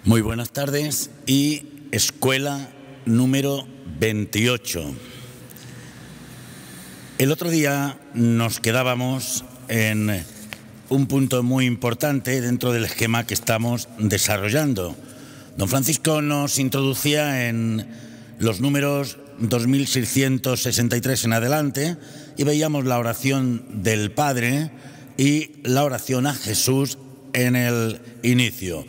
Muy buenas tardes y escuela número 28. El otro día nos quedábamos en un punto muy importante dentro del esquema que estamos desarrollando. Don Francisco nos introducía en los números 2663 en adelante y veíamos la oración del Padre y la oración a Jesús en el inicio.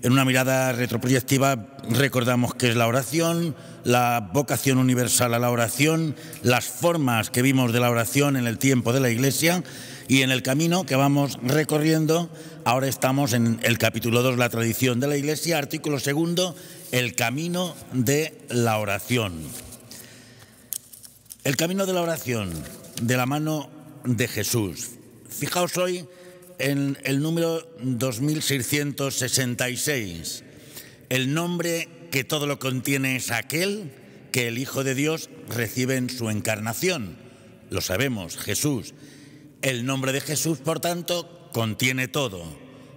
En una mirada retroproyectiva recordamos qué es la oración, la vocación universal a la oración, las formas que vimos de la oración en el tiempo de la Iglesia y en el camino que vamos recorriendo. Ahora estamos en el capítulo 2, la tradición de la Iglesia, artículo 2, el camino de la oración. El camino de la oración de la mano de Jesús. Fijaos hoy en el número 2666. El nombre que todo lo contiene es aquel que el Hijo de Dios recibe en su encarnación. Lo sabemos, Jesús. El nombre de Jesús, por tanto, contiene todo.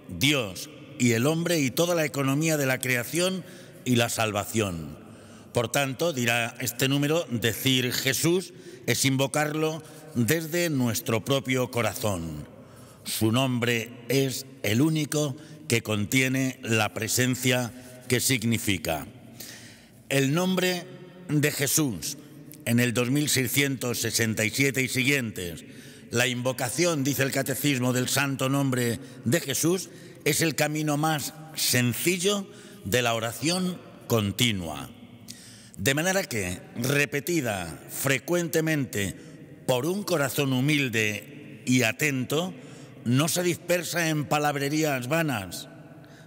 Dios y el hombre y toda la economía de la creación y la salvación. Por tanto, dirá este número, decir Jesús es invocarlo desde nuestro propio corazón. Su nombre es el único que contiene la presencia que significa. El nombre de Jesús en el 2667 y siguientes, la invocación, dice el Catecismo, del santo nombre de Jesús, es el camino más sencillo de la oración continua. De manera que, repetida frecuentemente por un corazón humilde y atento, no se dispersa en palabrerías vanas,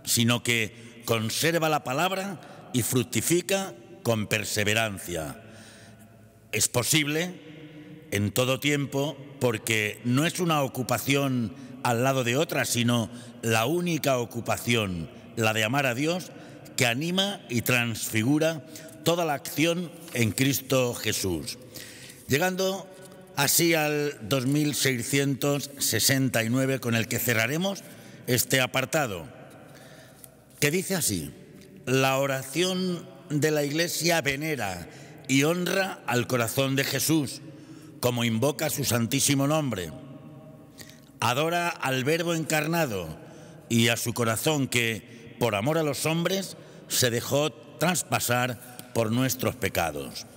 sino que conserva la palabra y fructifica con perseverancia. Es posible en todo tiempo porque no es una ocupación al lado de otra, sino la única ocupación, la de amar a Dios, que anima y transfigura toda la acción en Cristo Jesús. Llegando así al 2669, con el que cerraremos este apartado, que dice así: la oración de la Iglesia venera y honra al corazón de Jesús, como invoca su santísimo nombre. Adora al Verbo encarnado y a su corazón que, por amor a los hombres, se dejó traspasar por nuestros pecados.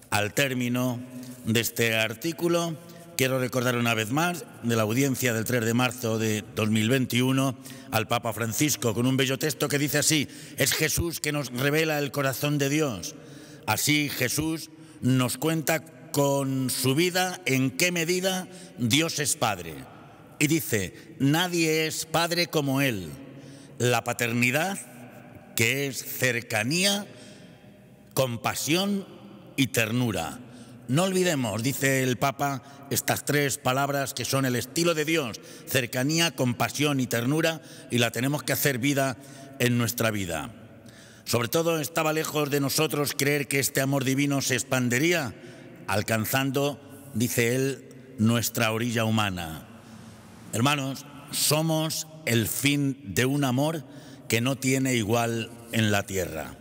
Al término de este artículo, quiero recordar una vez más de la audiencia del 3 de marzo de 2021 al Papa Francisco con un bello texto que dice así: es Jesús que nos revela el corazón de Dios. Así Jesús nos cuenta con su vida en qué medida Dios es Padre. Y dice: nadie es Padre como Él. La paternidad, que es cercanía, compasión y ternura. No olvidemos, dice el Papa, estas tres palabras que son el estilo de Dios: cercanía, compasión y ternura, y la tenemos que hacer vida en nuestra vida. Sobre todo, estaba lejos de nosotros creer que este amor divino se expandería, alcanzando, dice él, nuestra orilla humana. Hermanos, somos el fin de un amor que no tiene igual en la tierra.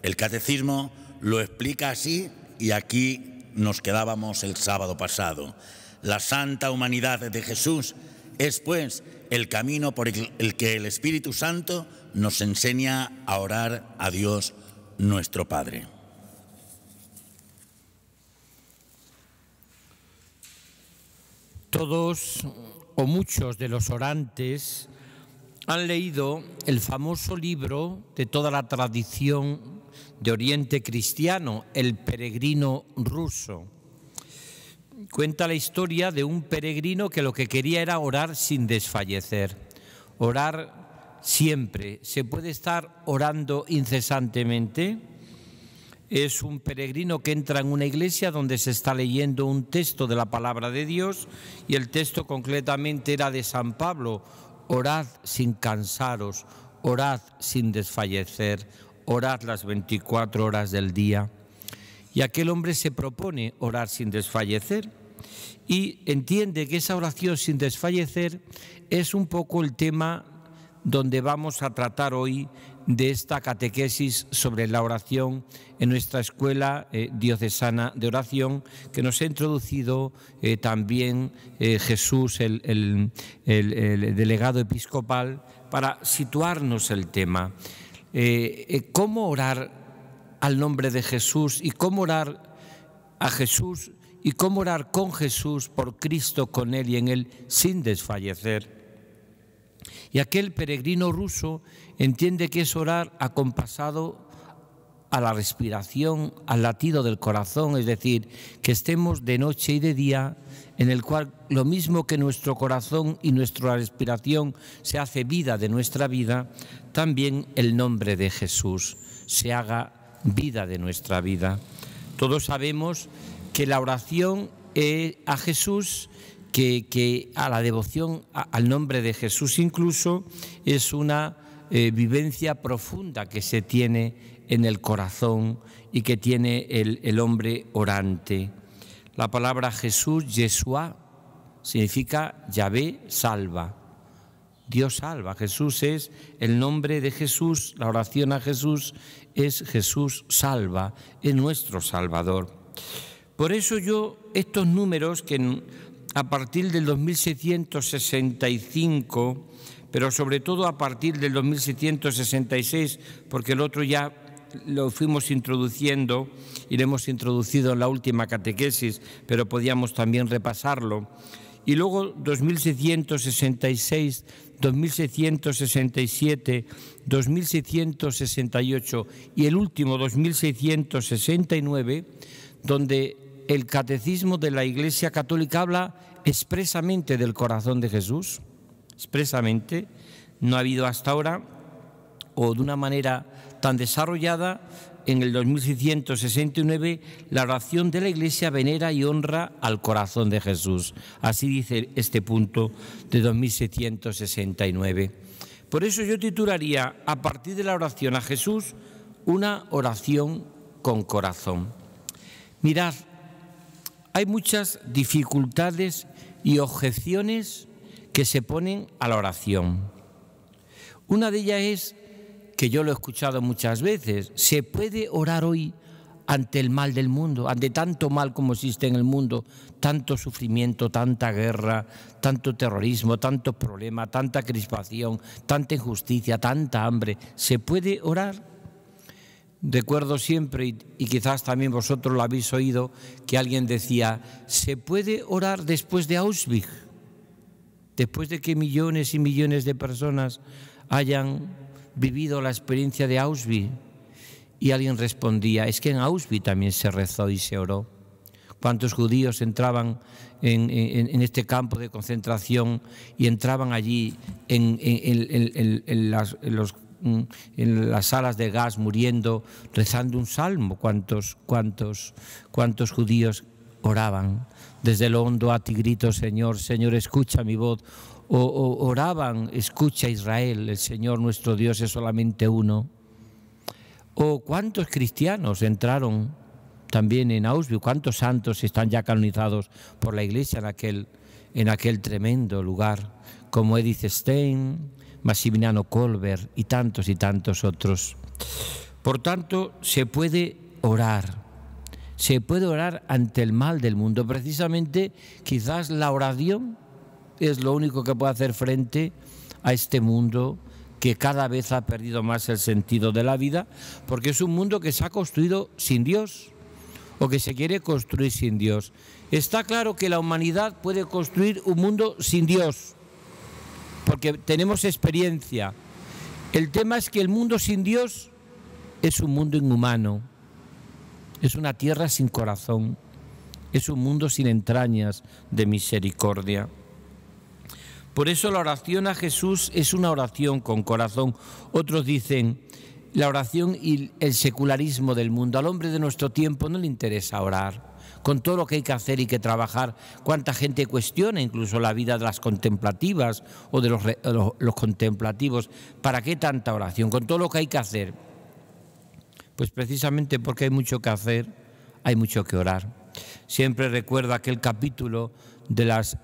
El Catecismo lo explica así y aquí nos quedábamos el sábado pasado. La santa humanidad de Jesús es, pues, el camino por el que el Espíritu Santo nos enseña a orar a Dios nuestro Padre. Todos o muchos de los orantes han leído el famoso libro de toda la tradición de Oriente cristiano, El peregrino ruso. Cuenta la historia de un peregrino que lo que quería era orar sin desfallecer, orar siempre. ¿Se puede estar orando incesantemente? Es un peregrino que entra en una iglesia donde se está leyendo un texto de la palabra de Dios y el texto concretamente era de San Pablo: orad sin cansaros, orad sin desfallecer, orad las 24 horas del día. Y aquel hombre se propone orar sin desfallecer y entiende que esa oración sin desfallecer es un poco el tema donde vamos a tratar hoy de esta catequesis sobre la oración en nuestra Escuela Diocesana de Oración, que nos ha introducido también Jesús, el delegado episcopal, para situarnos el tema. ¿Cómo orar al nombre de Jesús y cómo orar a Jesús y cómo orar con Jesús, por Cristo, con Él y en Él, sin desfallecer? Y aquel peregrino ruso entiende que es orar acompasado a la respiración, al latido del corazón, es decir, que estemos de noche y de día, en el cual lo mismo que nuestro corazón y nuestra respiración se hace vida de nuestra vida, también el nombre de Jesús se haga vida de nuestra vida. Todos sabemos que la oración a Jesús, que a la devoción al nombre de Jesús incluso, es una vivencia profunda que se tiene en el corazón y que tiene el hombre orante. La palabra Jesús, Yeshua, significa Yahvé salva. Dios salva. Jesús es el nombre de Jesús, la oración a Jesús es Jesús salva, es nuestro Salvador. Por eso yo, estos números que a partir del 2665, pero sobre todo a partir del 2666, porque el otro ya lo fuimos introduciendo y lo hemos introducido en la última catequesis, pero podíamos también repasarlo. Y luego 2666, 2667, 2668 y el último 2669, donde el Catecismo de la Iglesia Católica habla expresamente del corazón de Jesús, expresamente. No ha habido hasta ahora, o de una manera tan desarrollada, en el 2669, la oración de la Iglesia venera y honra al corazón de Jesús. Así dice este punto de 2669. Por eso yo titularía, a partir de la oración a Jesús, una oración con corazón. Mirad, hay muchas dificultades y objeciones que se ponen a la oración. Una de ellas es, que yo lo he escuchado muchas veces, ¿se puede orar hoy ante el mal del mundo, ante tanto mal como existe en el mundo, tanto sufrimiento, tanta guerra, tanto terrorismo, tanto problema, tanta crispación, tanta injusticia, tanta hambre? ¿Se puede orar? Recuerdo siempre, y quizás también vosotros lo habéis oído, que alguien decía, ¿se puede orar después de Auschwitz? Después de que millones y millones de personas hayan vivido la experiencia de Auschwitz. Y alguien respondía, es que en Auschwitz también se rezó y se oró. ¿Cuántos judíos entraban en este campo de concentración y entraban allí en las salas de gas muriendo, rezando un salmo? ¿Cuántos judíos oraban desde lo hondo a ti grito, Señor, Señor, escucha mi voz? O oraban, escucha Israel, el Señor nuestro Dios es solamente uno. O cuántos cristianos entraron también en Auschwitz, cuántos santos están ya canonizados por la Iglesia en aquel tremendo lugar, como Edith Stein, Maximiliano Kolbe y tantos otros. Por tanto, se puede orar ante el mal del mundo. Precisamente, quizás la oración es lo único que puede hacer frente a este mundo que cada vez ha perdido más el sentido de la vida, porque es un mundo que se ha construido sin Dios o que se quiere construir sin Dios. Está claro que la humanidad puede construir un mundo sin Dios, porque tenemos experiencia. El tema es que el mundo sin Dios es un mundo inhumano, es una tierra sin corazón, es un mundo sin entrañas de misericordia. Por eso la oración a Jesús es una oración con corazón. Otros dicen, la oración y el secularismo del mundo. Al hombre de nuestro tiempo no le interesa orar. Con todo lo que hay que hacer y que trabajar, cuánta gente cuestiona incluso la vida de las contemplativas o de los contemplativos. ¿Para qué tanta oración? Con todo lo que hay que hacer. Pues precisamente porque hay mucho que hacer, hay mucho que orar. Siempre recuerdo aquel capítulo de las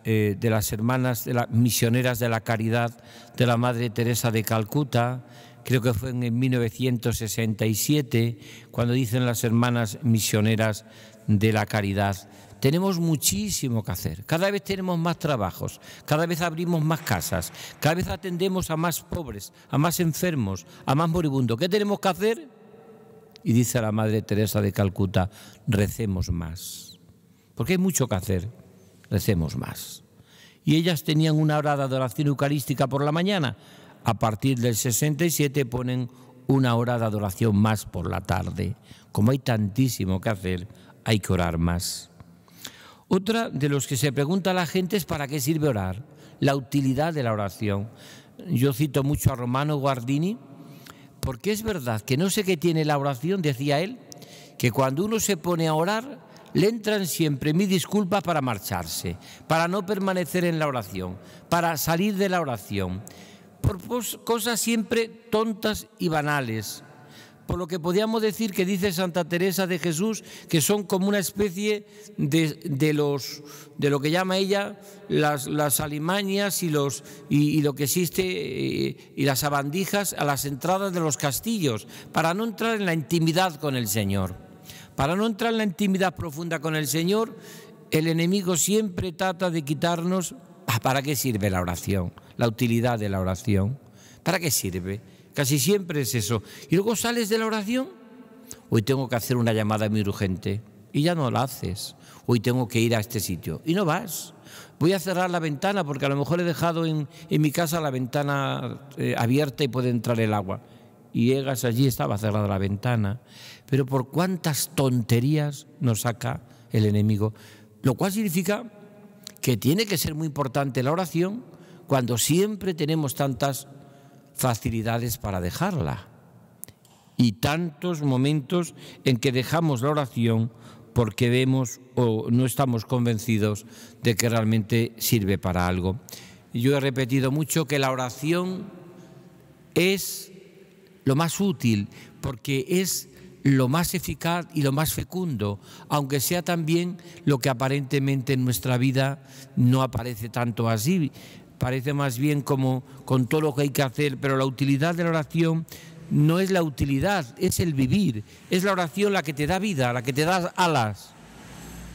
hermanas, de las misioneras de la caridad de la Madre Teresa de Calcuta, creo que fue en 1967, cuando dicen las hermanas misioneras de la caridad: tenemos muchísimo que hacer, cada vez tenemos más trabajos, cada vez abrimos más casas, cada vez atendemos a más pobres, a más enfermos, a más moribundos. ¿Qué tenemos que hacer? Y dice la Madre Teresa de Calcuta: recemos más, porque hay mucho que hacer, recemos más. Y ellas tenían una hora de adoración eucarística por la mañana. A partir del 67 ponen una hora de adoración más por la tarde. Como hay tantísimo que hacer, hay que orar más. Otra de los que se pregunta a la gente es ¿para qué sirve orar? La utilidad de la oración. Yo cito mucho a Romano Guardini, porque es verdad que no sé qué tiene la oración, decía él, que cuando uno se pone a orar, le entran siempre mil disculpas para marcharse, para no permanecer en la oración, para salir de la oración, por cosas siempre tontas y banales. Por lo que podríamos decir que dice Santa Teresa de Jesús que son como una especie de lo que llama ella las alimañas y lo que existe y las sabandijas a las entradas de los castillos, para no entrar en la intimidad con el Señor. Para no entrar en la intimidad profunda con el Señor, el enemigo siempre trata de quitarnos. ¿Para qué sirve la oración? La utilidad de la oración. ¿Para qué sirve? Casi siempre es eso. Y luego sales de la oración. Hoy tengo que hacer una llamada muy urgente. Y ya no la haces. Hoy tengo que ir a este sitio. Y no vas. Voy a cerrar la ventana porque a lo mejor he dejado en mi casa la ventana abierta y puede entrar el agua. Y llegas allí, estaba cerrada la ventana. Pero por cuántas tonterías nos saca el enemigo. Lo cual significa que tiene que ser muy importante la oración cuando siempre tenemos tantas facilidades para dejarla y tantos momentos en que dejamos la oración porque vemos o no estamos convencidos de que realmente sirve para algo. Yo he repetido mucho que la oración es lo más útil porque es lo más eficaz y lo más fecundo, aunque sea también lo que aparentemente en nuestra vida no aparece tanto así. Parece más bien como con todo lo que hay que hacer, pero la utilidad de la oración no es la utilidad, es el vivir. Es la oración la que te da vida, la que te da alas.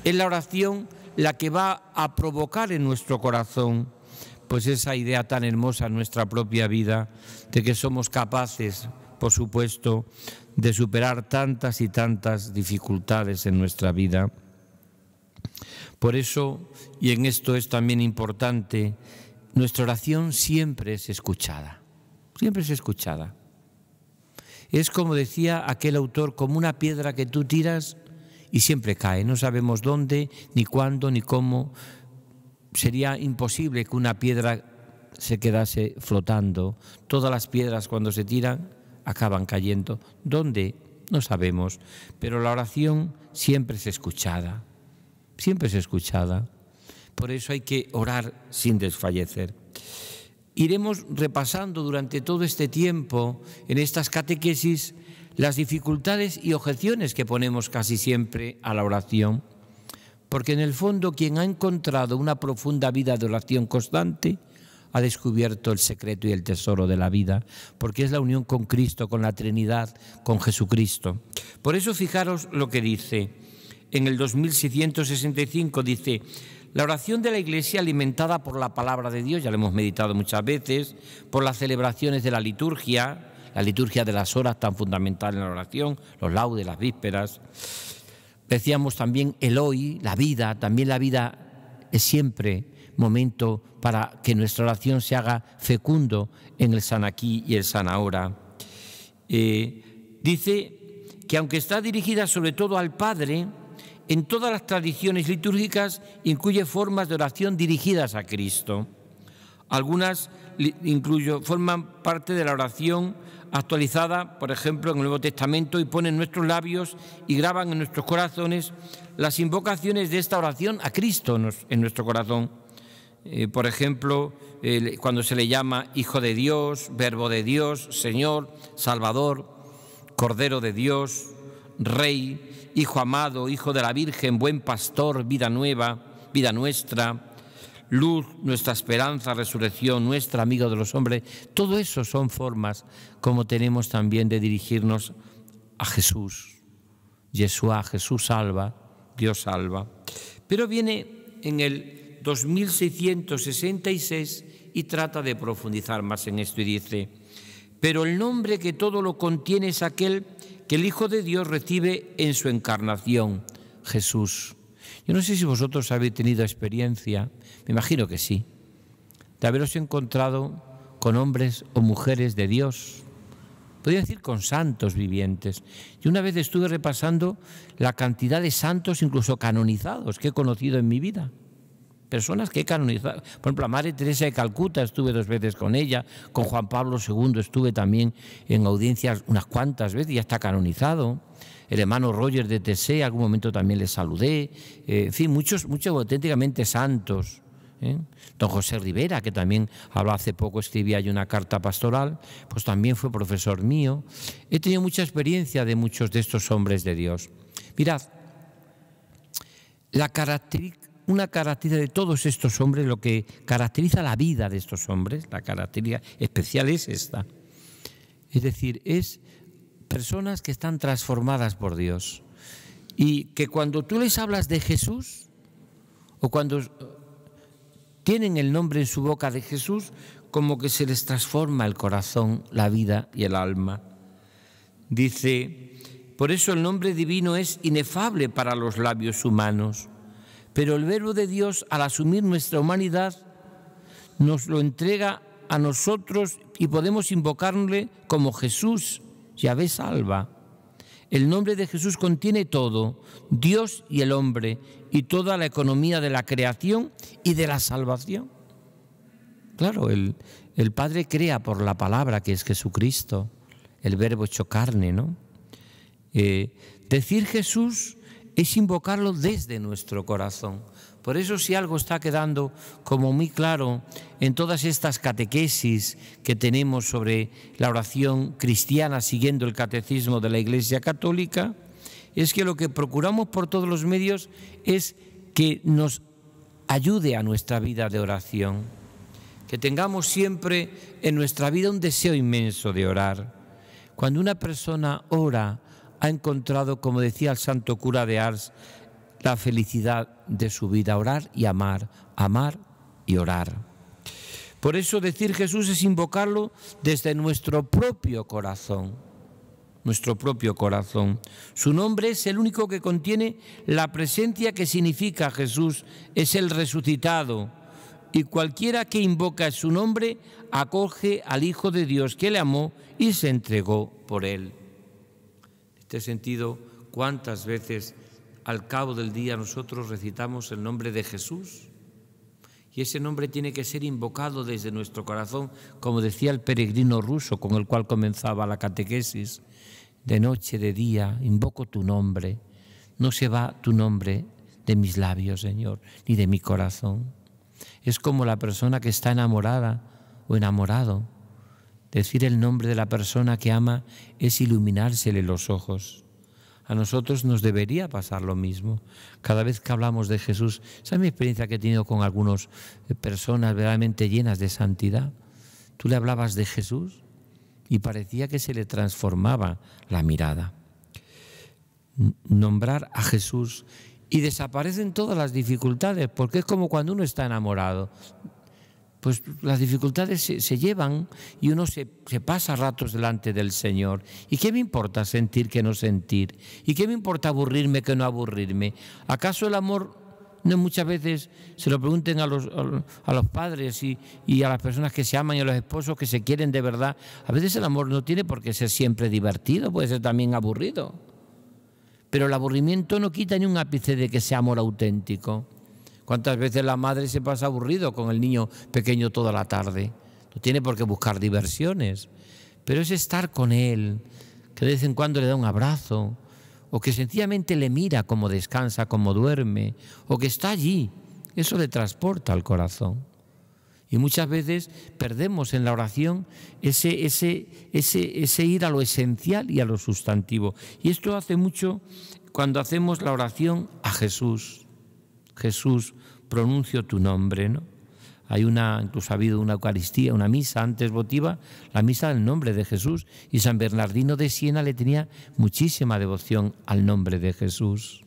Es la oración la que va a provocar en nuestro corazón pues esa idea tan hermosa en nuestra propia vida de que somos capaces, por supuesto, de superar tantas y tantas dificultades en nuestra vida. Por eso, y en esto es también importante, nuestra oración siempre es escuchada, siempre es escuchada. Es como decía aquel autor, como una piedra que tú tiras y siempre cae. No sabemos dónde, ni cuándo, ni cómo. Sería imposible que una piedra se quedase flotando. Todas las piedras cuando se tiran acaban cayendo. ¿Dónde? No sabemos. Pero la oración siempre es escuchada, siempre es escuchada. Por eso hay que orar sin desfallecer. Iremos repasando durante todo este tiempo, en estas catequesis, las dificultades y objeciones que ponemos casi siempre a la oración. Porque en el fondo quien ha encontrado una profunda vida de oración constante ha descubierto el secreto y el tesoro de la vida, porque es la unión con Cristo, con la Trinidad, con Jesucristo. Por eso fijaros lo que dice, en el 2665 dice: la oración de la Iglesia alimentada por la palabra de Dios, ya lo hemos meditado muchas veces, por las celebraciones de la liturgia de las horas tan fundamental en la oración, los laudes, las vísperas. Decíamos también el hoy, la vida, también la vida es siempre momento para que nuestra oración se haga fecundo en el San Aquí y el San Ahora. Dice que aunque está dirigida sobre todo al Padre, en todas las tradiciones litúrgicas incluye formas de oración dirigidas a Cristo. Algunas forman parte de la oración actualizada, por ejemplo, en el Nuevo Testamento, y ponen en nuestros labios y graban en nuestros corazones las invocaciones de esta oración a Cristo en nuestro corazón. Por ejemplo, cuando se le llama Hijo de Dios, Verbo de Dios, Señor, Salvador, Cordero de Dios, Rey, Hijo amado, Hijo de la Virgen, Buen Pastor, Vida nueva, vida nuestra. luz, nuestra esperanza, resurrección, nuestra amigo de los hombres, todo eso son formas como tenemos también de dirigirnos a Jesús. Yeshua, Jesús salva, Dios salva. Pero viene en el 2666 y trata de profundizar más en esto y dice: pero el nombre que todo lo contiene es aquel que el Hijo de Dios recibe en su encarnación, Jesús. Yo no sé si vosotros habéis tenido experiencia, me imagino que sí, de haberos encontrado con hombres o mujeres de Dios, podría decir con santos vivientes. Yo una vez estuve repasando la cantidad de santos, incluso canonizados, que he conocido en mi vida. Personas que he canonizado. Por ejemplo, la Madre Teresa de Calcuta, estuve 2 veces con ella. Con Juan Pablo II estuve también en audiencias unas cuantas veces, ya está canonizado. El hermano Roger de Tessé, algún momento también le saludé. En fin, muchos auténticamente santos. Don José Rivera, que también habló hace poco, escribía yo una carta pastoral, pues también fue profesor mío. He tenido mucha experiencia de muchos de estos hombres de Dios. Mirad, una característica de todos estos hombres, lo que caracteriza la vida de estos hombres, la característica especial es esta. Es decir, es personas que están transformadas por Dios y que cuando tú les hablas de Jesús o cuando tienen el nombre en su boca de Jesús, como que se les transforma el corazón, la vida y el alma. Dice: por eso el nombre divino es inefable para los labios humanos, pero el Verbo de Dios, al asumir nuestra humanidad, nos lo entrega a nosotros y podemos invocarle como Jesús, Yahvé salva. El nombre de Jesús contiene todo, Dios y el hombre, y toda la economía de la creación y de la salvación. Claro, el Padre crea por la palabra que es Jesucristo, el Verbo hecho carne, ¿no? Decir Jesús es invocarlo desde nuestro corazón. Por eso, si algo está quedando como muy claro en todas estas catequesis que tenemos sobre la oración cristiana siguiendo el catecismo de la Iglesia Católica, es que lo que procuramos por todos los medios es que nos ayude a nuestra vida de oración, que tengamos siempre en nuestra vida un deseo inmenso de orar. Cuando una persona ora, ha encontrado, como decía el santo cura de Ars, la felicidad de su vida, orar y amar, amar y orar. Por eso decir Jesús es invocarlo desde nuestro propio corazón, nuestro propio corazón. Su nombre es el único que contiene la presencia que significa Jesús, es el resucitado, y cualquiera que invoca su nombre acoge al Hijo de Dios que le amó y se entregó por él. En este sentido, ¿cuántas veces al cabo del día nosotros recitamos el nombre de Jesús? Y ese nombre tiene que ser invocado desde nuestro corazón, como decía el peregrino ruso con el cual comenzaba la catequesis. De noche, de día, invoco tu nombre. No se va tu nombre de mis labios, Señor, ni de mi corazón. Es como la persona que está enamorada o enamorado. Decir el nombre de la persona que ama es iluminársele los ojos. A nosotros nos debería pasar lo mismo. Cada vez que hablamos de Jesús, esa es mi experiencia que he tenido con algunas personas verdaderamente llenas de santidad. Tú le hablabas de Jesús y parecía que se le transformaba la mirada. Nombrar a Jesús y desaparecen todas las dificultades, porque es como cuando uno está enamorado. Pues las dificultades se llevan y uno se pasa ratos delante del Señor. ¿Y qué me importa sentir que no sentir? ¿Y qué me importa aburrirme que no aburrirme? ¿Acaso el amor no muchas veces se lo pregunten a los padres y a las personas que se aman y a los esposos que se quieren de verdad? A veces el amor no tiene por qué ser siempre divertido, puede ser también aburrido. Pero el aburrimiento no quita ni un ápice de que sea amor auténtico. ¿Cuántas veces la madre se pasa aburrido con el niño pequeño toda la tarde? No tiene por qué buscar diversiones, pero es estar con él, que de vez en cuando le da un abrazo, o que sencillamente le mira cómo descansa, cómo duerme, o que está allí. Eso le transporta al corazón. Y muchas veces perdemos en la oración ese ir a lo esencial y a lo sustantivo. Y esto hace mucho cuando hacemos la oración a Jesús. Jesús, pronuncio tu nombre, ¿no? Incluso ha habido una Eucaristía, una misa antes votiva, la misa del nombre de Jesús. Y San Bernardino de Siena le tenía muchísima devoción al nombre de Jesús.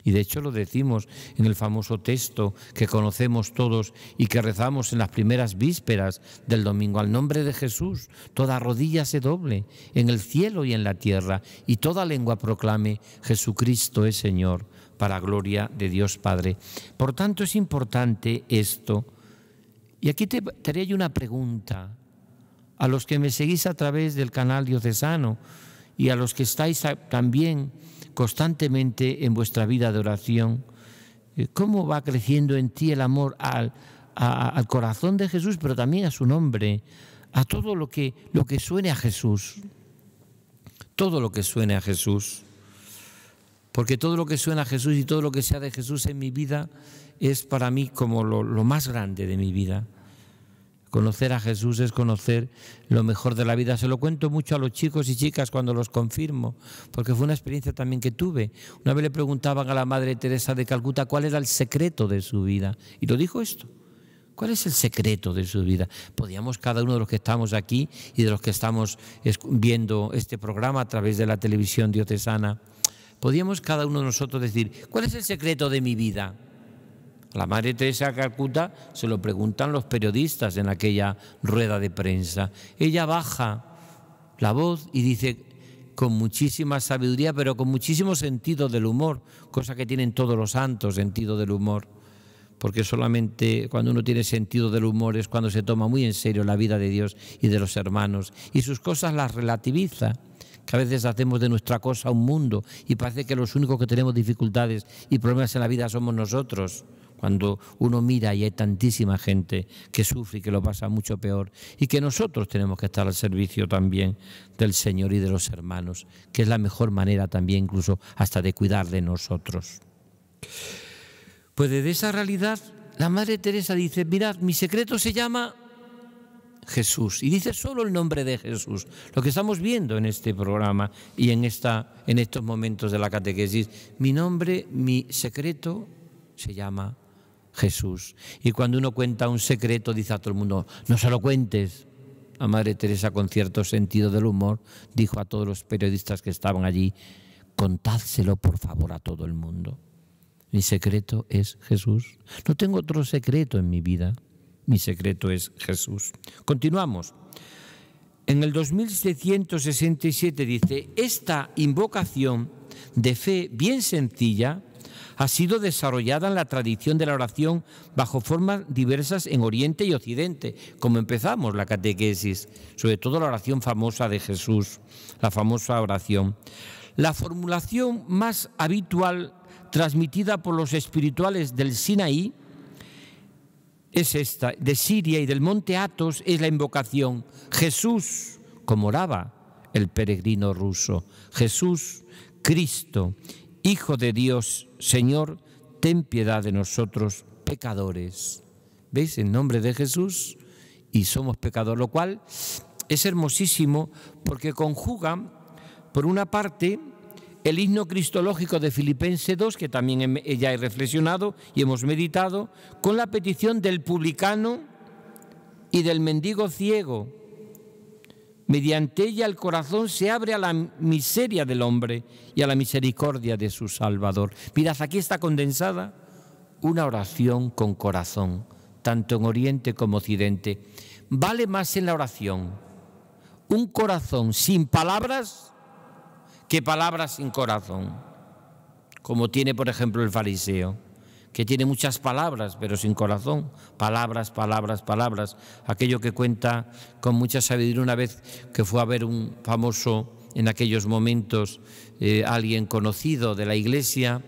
Y de hecho lo decimos en el famoso texto que conocemos todos y que rezamos en las primeras vísperas del domingo. Al nombre de Jesús, toda rodilla se doble en el cielo y en la tierra, y toda lengua proclame: Jesucristo es Señor, para gloria de Dios Padre. Por tanto, es importante esto. Y aquí te haré yo una pregunta a los que me seguís a través del canal diocesano y a los que estáis también constantemente en vuestra vida de oración. ¿Cómo va creciendo en ti el amor al corazón de Jesús, pero también a su nombre, a todo lo que suene a Jesús? Todo lo que suene a Jesús. Porque todo lo que suena a Jesús y todo lo que sea de Jesús en mi vida es para mí como lo más grande de mi vida. Conocer a Jesús es conocer lo mejor de la vida. Se lo cuento mucho a los chicos y chicas cuando los confirmo, porque fue una experiencia también que tuve. Una vez le preguntaban a la Madre Teresa de Calcuta cuál era el secreto de su vida. Y lo dijo esto: ¿cuál es el secreto de su vida? Podíamos cada uno de los que estamos aquí y de los que estamos viendo este programa a través de la televisión diocesana, podíamos cada uno de nosotros decir: ¿cuál es el secreto de mi vida? A la Madre Teresa de Calcuta se lo preguntan los periodistas en aquella rueda de prensa. Ella baja la voz y dice con muchísima sabiduría, pero con muchísimo sentido del humor, cosa que tienen todos los santos, sentido del humor. Porque solamente cuando uno tiene sentido del humor es cuando se toma muy en serio la vida de Dios y de los hermanos, y sus cosas las relativiza. Que a veces hacemos de nuestra cosa un mundo y parece que los únicos que tenemos dificultades y problemas en la vida somos nosotros, cuando uno mira y hay tantísima gente que sufre y que lo pasa mucho peor, y que nosotros tenemos que estar al servicio también del Señor y de los hermanos, que es la mejor manera también incluso hasta de cuidar de nosotros. Pues desde esa realidad la Madre Teresa dice: mirad, mi secreto se llama Jesús, y dice solo el nombre de Jesús, lo que estamos viendo en este programa y en estos momentos de la catequesis. Mi secreto se llama Jesús. Y cuando uno cuenta un secreto, dice a todo el mundo: no se lo cuentes. La Madre Teresa, con cierto sentido del humor, dijo a todos los periodistas que estaban allí: contádselo por favor a todo el mundo. Mi secreto es Jesús. No tengo otro secreto en mi vida. Mi secreto es Jesús. Continuamos. En el 2767 dice: esta invocación de fe bien sencilla ha sido desarrollada en la tradición de la oración bajo formas diversas en Oriente y Occidente, como empezamos la catequesis, sobre todo la oración famosa de Jesús, la famosa oración. La formulación más habitual transmitida por los espirituales del Sinaí es esta: de Siria y del monte Athos es la invocación Jesús, como oraba el peregrino ruso. Jesús, Cristo, Hijo de Dios, Señor, ten piedad de nosotros pecadores. ¿Veis? En nombre de Jesús, y somos pecadores, lo cual es hermosísimo porque conjuga, por una parte, el himno cristológico de Filipenses 2, que también ya he reflexionado y hemos meditado, con la petición del publicano y del mendigo ciego. Mediante ella el corazón se abre a la miseria del hombre y a la misericordia de su Salvador. Mirad, aquí está condensada una oración con corazón, tanto en Oriente como Occidente. Vale más en la oración un corazón sin palabras que palabras sin corazón, como tiene, por ejemplo, el fariseo, que tiene muchas palabras, pero sin corazón. Palabras, palabras, palabras. Aquello que cuenta con mucha sabiduría una vez que fue a ver un famoso, en aquellos momentos, alguien conocido de la Iglesia,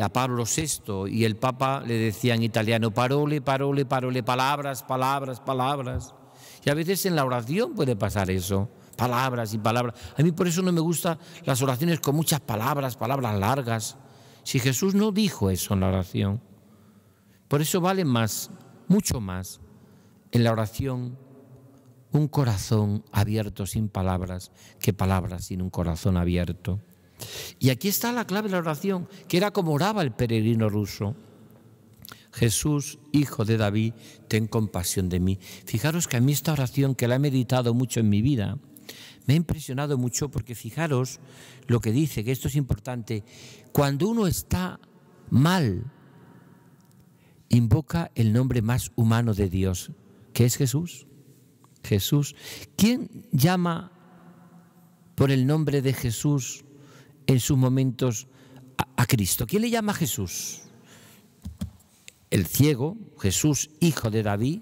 a Pablo VI, y el Papa le decía en italiano: parole, parole, parole, palabras, palabras, palabras. Y a veces en la oración puede pasar eso, palabras y palabras. A mí por eso no me gustan las oraciones con muchas palabras, palabras largas. Si Jesús no dijo eso en la oración. Por eso vale más, mucho más, en la oración un corazón abierto sin palabras que palabras sin un corazón abierto. Y aquí está la clave de la oración, que era como oraba el peregrino ruso. Jesús, hijo de David, ten compasión de mí. Fijaros que a mí esta oración, que la he meditado mucho en mi vida, me ha impresionado mucho, porque fijaros lo que dice, que esto es importante. Cuando uno está mal, invoca el nombre más humano de Dios, que es Jesús. Jesús. ¿Quién llama por el nombre de Jesús en sus momentos a Cristo? ¿Quién le llama a Jesús? El ciego, Jesús, hijo de David,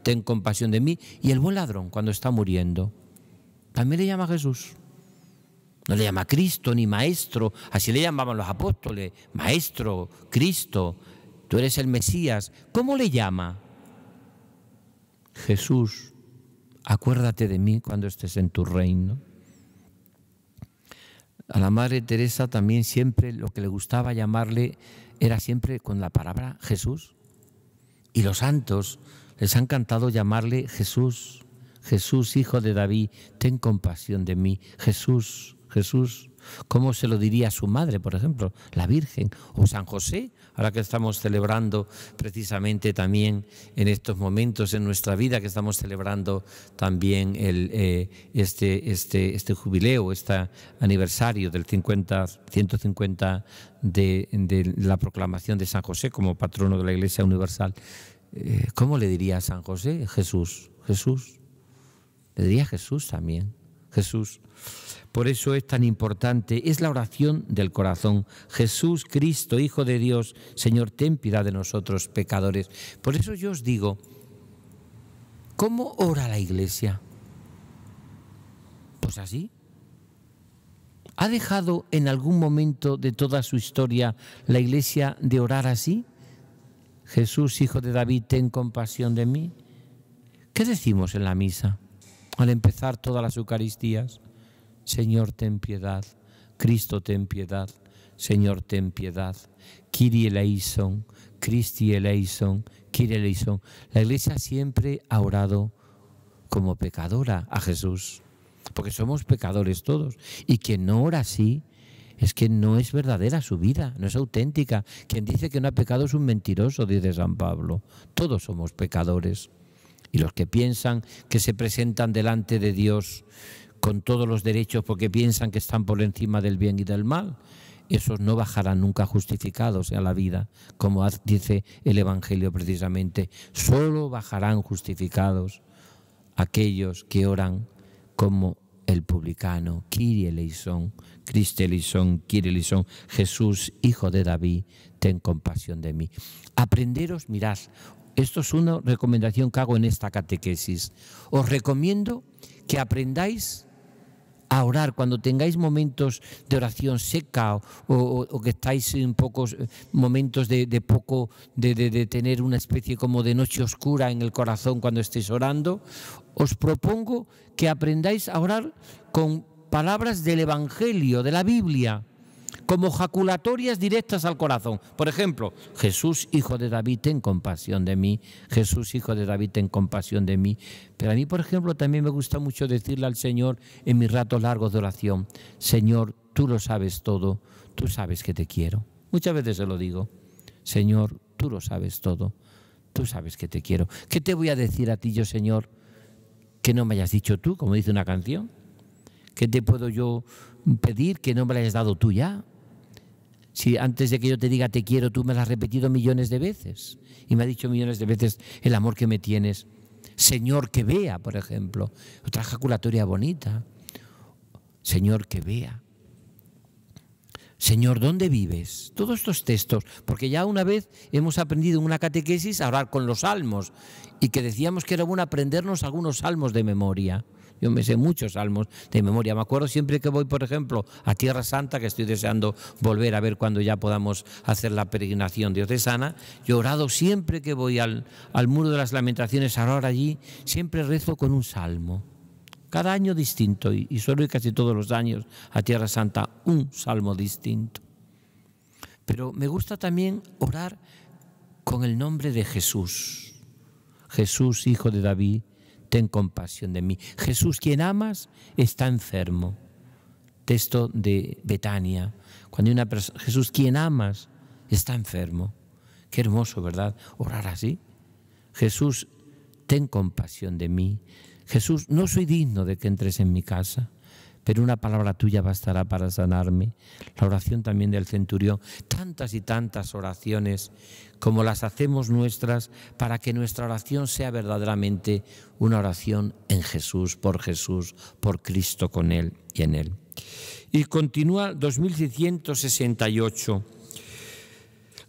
ten compasión de mí. Y el buen ladrón, cuando está muriendo, también le llama a Jesús. No le llama Cristo ni Maestro, así le llamaban los apóstoles, Maestro, Cristo, tú eres el Mesías. ¿Cómo le llama? Jesús, acuérdate de mí cuando estés en tu reino. A la Madre Teresa también siempre lo que le gustaba llamarle era siempre con la palabra Jesús. Y los santos les ha encantado llamarle Jesús. Jesús, hijo de David, ten compasión de mí. Jesús, Jesús. ¿Cómo se lo diría a su madre, por ejemplo, la Virgen? O San José, ahora que estamos celebrando precisamente también en estos momentos en nuestra vida, que estamos celebrando también este jubileo, este aniversario del 150 de la proclamación de San José como patrono de la Iglesia Universal. ¿Cómo le diría a San José? Jesús, Jesús. Le diría Jesús también, Jesús. Por eso es tan importante, es la oración del corazón. Jesús, Cristo, Hijo de Dios, Señor, ten piedad de nosotros, pecadores. Por eso yo os digo, ¿cómo ora la Iglesia? Pues así. ¿Ha dejado en algún momento de toda su historia la Iglesia de orar así? Jesús, Hijo de David, ten compasión de mí. ¿Qué decimos en la misa al empezar todas las Eucaristías? Señor, ten piedad. Cristo, ten piedad. Señor, ten piedad. Kyrie eleison, Christi eleison, Kyrie eleison. La Iglesia siempre ha orado como pecadora a Jesús, porque somos pecadores todos. Y quien no ora así es que no es verdadera su vida, no es auténtica. Quien dice que no ha pecado es un mentiroso, dice San Pablo. Todos somos pecadores. Y los que piensan que se presentan delante de Dios con todos los derechos porque piensan que están por encima del bien y del mal, esos no bajarán nunca justificados a la vida, como dice el Evangelio precisamente. Solo bajarán justificados aquellos que oran como el publicano. Kyrie eleison, Christe eleison, Kyrie eleison. Jesús, Hijo de David, ten compasión de mí. Aprenderos, mirad, esto es una recomendación que hago en esta catequesis. Os recomiendo que aprendáis a orar cuando tengáis momentos de oración seca o que estáis en pocos momentos de tener una especie como de noche oscura en el corazón cuando estéis orando. Os propongo que aprendáis a orar con palabras del Evangelio, de la Biblia, como jaculatorias directas al corazón. Por ejemplo, Jesús, Hijo de David, ten compasión de mí. Jesús, Hijo de David, ten compasión de mí. Pero a mí, por ejemplo, también me gusta mucho decirle al Señor en mis ratos largos de oración: Señor, tú lo sabes todo, tú sabes que te quiero. Muchas veces se lo digo: Señor, tú lo sabes todo, tú sabes que te quiero. ¿Qué te voy a decir a ti yo, Señor, que no me hayas dicho tú, como dice una canción? ¿Qué te puedo yo pedir que no me la hayas dado tú ya? Si antes de que yo te diga te quiero, tú me lo has repetido millones de veces y me has dicho millones de veces el amor que me tienes. Señor, que vea, por ejemplo, otra ejaculatoria bonita. Señor, que vea. Señor, ¿dónde vives? Todos estos textos, porque ya una vez hemos aprendido en una catequesis a orar con los salmos y que decíamos que era bueno aprendernos algunos salmos de memoria. Yo me sé muchos salmos de memoria. Me acuerdo siempre que voy, por ejemplo, a Tierra Santa, que estoy deseando volver a ver cuando ya podamos hacer la peregrinación diocesana. Yo he orado siempre que voy al Muro de las Lamentaciones a orar allí, siempre rezo con un salmo. Cada año distinto, y suelo ir casi todos los años a Tierra Santa, un salmo distinto. Pero me gusta también orar con el nombre de Jesús. Jesús, Hijo de David, ten compasión de mí. Jesús, quien amas, está enfermo. Texto de Betania. Cuando hay una persona, Jesús, quien amas, está enfermo. Qué hermoso, ¿verdad? Orar así. Jesús, ten compasión de mí. Jesús, no soy digno de que entres en mi casa, pero una palabra tuya bastará para sanarme. La oración también del centurión. Tantas y tantas oraciones como las hacemos nuestras para que nuestra oración sea verdaderamente una oración en Jesús, por Cristo, con Él y en Él. Y continúa 2668.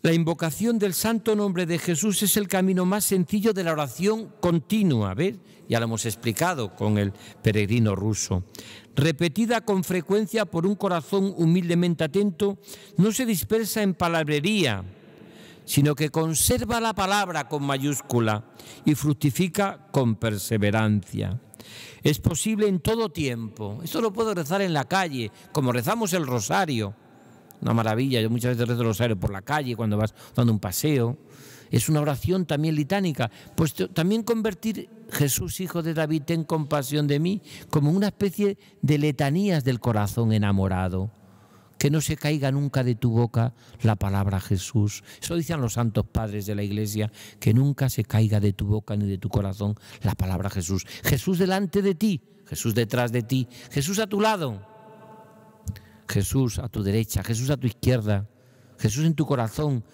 La invocación del santo nombre de Jesús es el camino más sencillo de la oración continua. ¿Ves? Ya lo hemos explicado con el peregrino ruso. Repetida con frecuencia por un corazón humildemente atento, no se dispersa en palabrería, sino que conserva la palabra con mayúscula y fructifica con perseverancia. Es posible en todo tiempo. Esto lo puedo rezar en la calle, como rezamos el rosario. Una maravilla, yo muchas veces rezo el rosario por la calle, cuando vas dando un paseo. Es una oración también litánica. Pues también convertir Jesús, hijo de David, ten compasión de mí, como una especie de letanías del corazón enamorado. Que no se caiga nunca de tu boca la palabra Jesús. Eso dicen los santos padres de la Iglesia, que nunca se caiga de tu boca ni de tu corazón la palabra Jesús. Jesús delante de ti, Jesús detrás de ti, Jesús a tu lado, Jesús a tu derecha, Jesús a tu izquierda, Jesús en tu corazón,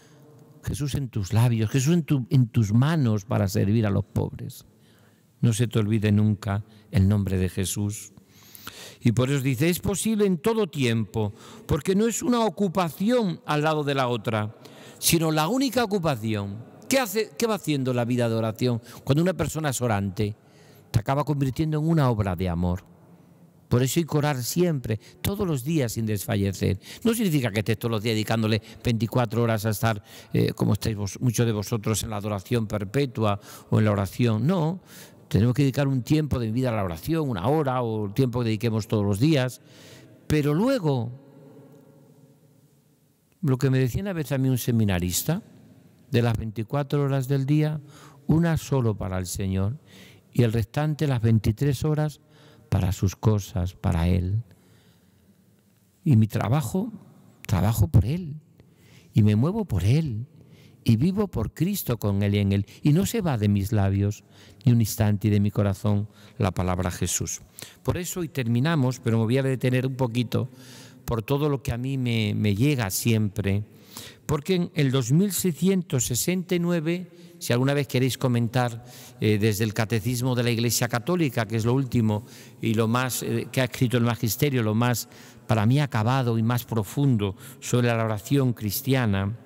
Jesús en tus labios, Jesús en tus manos para servir a los pobres. No se te olvide nunca el nombre de Jesús. Y por eso dice, es posible en todo tiempo, porque no es una ocupación al lado de la otra, sino la única ocupación. ¿Qué va haciendo la vida de oración? Cuando una persona es orante, te acaba convirtiendo en una obra de amor. Por eso hay que orar siempre, todos los días sin desfallecer. No significa que estés todos los días dedicándole 24 horas a estar, como estáis muchos de vosotros, en la adoración perpetua o en la oración. No, tenemos que dedicar un tiempo de mi vida a la oración, una hora o el tiempo que dediquemos todos los días. Pero luego, lo que me decía una vez a mí un seminarista, de las 24 horas del día, una solo para el Señor y el restante, las 23 horas, para sus cosas, para Él. Y mi trabajo por Él. Y me muevo por Él. Y vivo por Cristo con Él y en Él. Y no se va de mis labios ni un instante y de mi corazón la palabra Jesús. Por eso hoy terminamos, pero me voy a detener un poquito por todo lo que a mí me llega siempre. Porque en el 2669, si alguna vez queréis comentar desde el Catecismo de la Iglesia Católica, que es lo último y lo más que ha escrito el Magisterio, lo más para mí acabado y más profundo sobre la oración cristiana,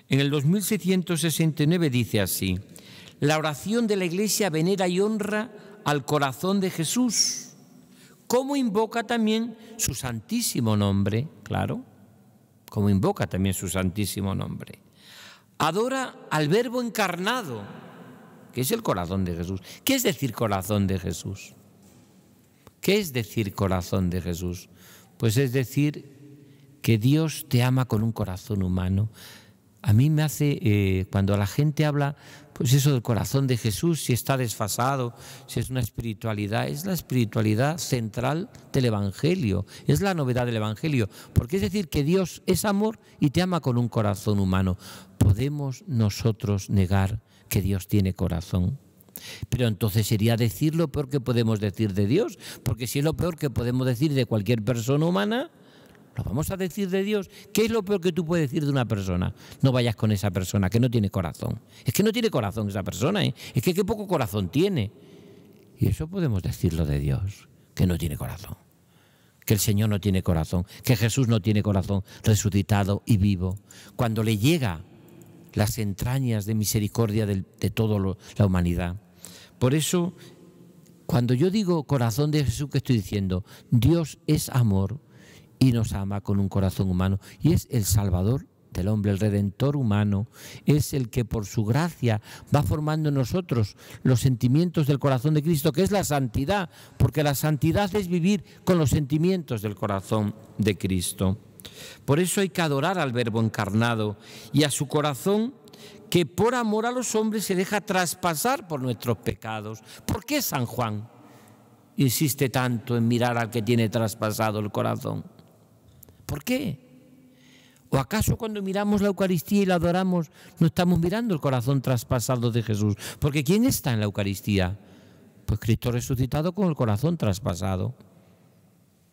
en el 2669 dice así: la oración de la Iglesia venera y honra al corazón de Jesús, como invoca también su santísimo nombre, claro, como invoca también su santísimo nombre. Adora al Verbo encarnado, que es el corazón de Jesús. ¿Qué es decir corazón de Jesús? ¿Qué es decir corazón de Jesús? Pues es decir que Dios te ama con un corazón humano. A mí me hace, cuando la gente habla, pues eso del corazón de Jesús, si está desfasado, si es una espiritualidad, es la espiritualidad central del Evangelio, es la novedad del Evangelio, porque es decir que Dios es amor y te ama con un corazón humano. ¿Podemos nosotros negar que Dios tiene corazón? Pero entonces sería decir lo peor que podemos decir de Dios, porque si es lo peor que podemos decir de cualquier persona humana, lo vamos a decir de Dios. ¿Qué es lo peor que tú puedes decir de una persona? No vayas con esa persona que no tiene corazón. Es que no tiene corazón esa persona, ¿eh? Es que qué poco corazón tiene. Y eso podemos decirlo de Dios, que no tiene corazón. Que el Señor no tiene corazón, que Jesús no tiene corazón, resucitado y vivo. Cuando le llega las entrañas de misericordia de toda la humanidad. Por eso, cuando yo digo corazón de Jesús, ¿qué estoy diciendo? Dios es amor y nos ama con un corazón humano. Y es el Salvador del hombre, el Redentor humano. Es el que por su gracia va formando en nosotros los sentimientos del corazón de Cristo, que es la santidad, porque la santidad es vivir con los sentimientos del corazón de Cristo. Por eso hay que adorar al Verbo encarnado y a su corazón, que por amor a los hombres se deja traspasar por nuestros pecados. ¿Por qué San Juan insiste tanto en mirar al que tiene traspasado el corazón? ¿Por qué? ¿O acaso cuando miramos la Eucaristía y la adoramos no estamos mirando el corazón traspasado de Jesús? Porque ¿quién está en la Eucaristía? Pues Cristo resucitado con el corazón traspasado.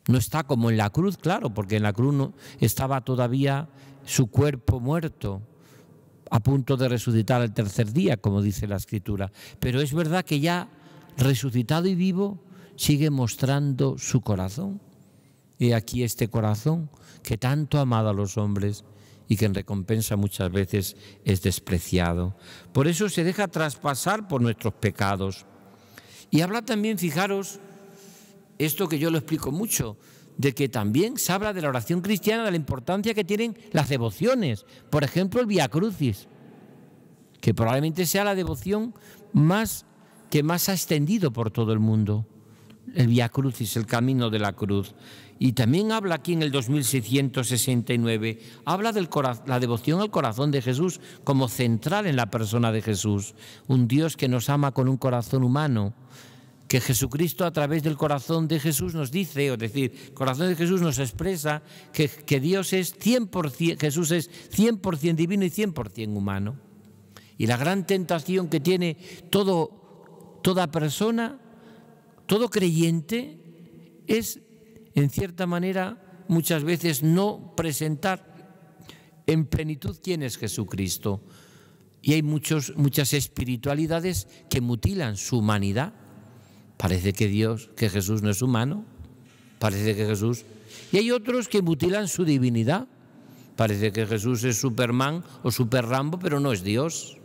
No está como en la cruz, claro, porque en la cruz no estaba todavía su cuerpo muerto, a punto de resucitar al tercer día, como dice la Escritura. Pero es verdad que ya resucitado y vivo sigue mostrando su corazón. Y aquí este corazón que tanto ha amado a los hombres y que en recompensa muchas veces es despreciado. Por eso se deja traspasar por nuestros pecados. Y habla también, fijaros, esto que yo lo explico mucho, de que también se habla de la oración cristiana, de la importancia que tienen las devociones. Por ejemplo, el Vía Crucis, que probablemente sea la devoción que más ha extendido por todo el mundo. El Vía Crucis, el camino de la cruz. Y también habla aquí en el 2669, habla de la devoción al corazón de Jesús como central en la persona de Jesús. Un Dios que nos ama con un corazón humano, que Jesucristo a través del corazón de Jesús nos dice, es decir, el corazón de Jesús nos expresa que Dios es 100%, Jesús es 100% divino y 100% humano. Y la gran tentación que tiene toda persona, todo creyente, es, en cierta manera, muchas veces no presentar en plenitud quién es Jesucristo. Y hay muchas espiritualidades que mutilan su humanidad. Parece que Jesús no es humano, parece que Jesús... Y hay otros que mutilan su divinidad. Parece que Jesús es Superman o Super Rambo, pero no es Dios.